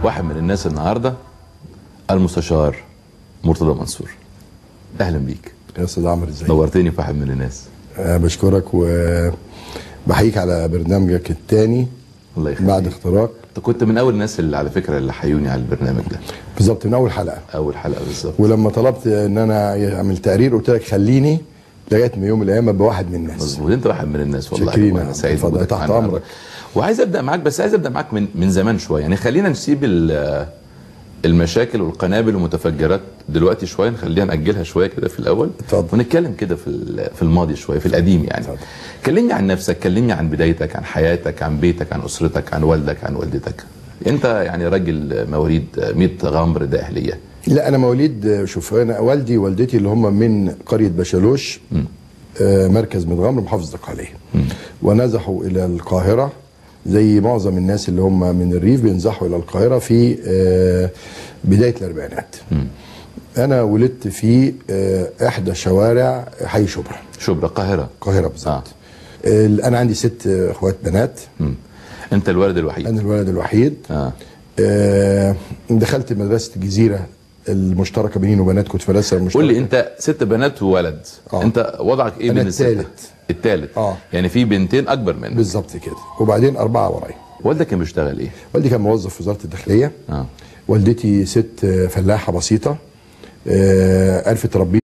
واحد من الناس النهارده المستشار مرتضى منصور. اهلا بيك يا استاذ عمرو، ازيك؟ نورتني في واحد من الناس. بشكرك وبحييك على برنامجك الثاني. الله يخليك. بعد اختراق انت كنت من اول الناس اللي على فكره اللي حيوني على البرنامج ده. بالظبط، من اول حلقه. اول حلقه بالظبط. ولما طلبت ان انا اعمل تقرير قلت لك خليني لغايه ما يوم من الايام ابقى واحد من الناس. مظبوط، انت واحد من الناس والله. شاكرين، انا سعيد اتفضل تحت امرك. وعايز ابدا معاك، بس عايز ابدا معاك من زمان شويه، يعني خلينا نسيب المشاكل والقنابل والمتفجرات دلوقتي شويه، نخليها ناجلها شويه كده في الاول. اتفضل. ونتكلم كده في الماضي شويه، في القديم يعني. اتفضل. كلمني عن نفسك، كلمني عن بدايتك، عن حياتك، عن بيتك، عن اسرتك، عن والدك، عن والدتك. انت يعني راجل مواليد 100 غمر داهليه. لا، انا مواليد، شوف، انا والدي ووالدتي اللي هم من قريه بشالوش، مركز متغمر، محافظه الدقهليه، ونزحوا الى القاهره زي معظم الناس اللي هم من الريف بينزحوا الى القاهره في بدايه الاربعينات. انا ولدت في احدى شوارع حي شبرا. شبرا القاهره بالظبط. انا عندي 6 اخوات بنات. انت الولد الوحيد؟ انا الولد الوحيد. دخلت مدرسه الجزيره المشتركه بيني وبنات، كنت في مدرسه مشتركه. قول لي، انت 6 بنات وولد. انت وضعك ايه بين الثالث؟ يعني في بنتين اكبر منك. بالظبط كده، وبعدين 4 ورايا. والدك كان بيشتغل ايه؟ والدي كان موظف في وزاره الداخليه. والدتي ست فلاحه بسيطه، عرفت تربيه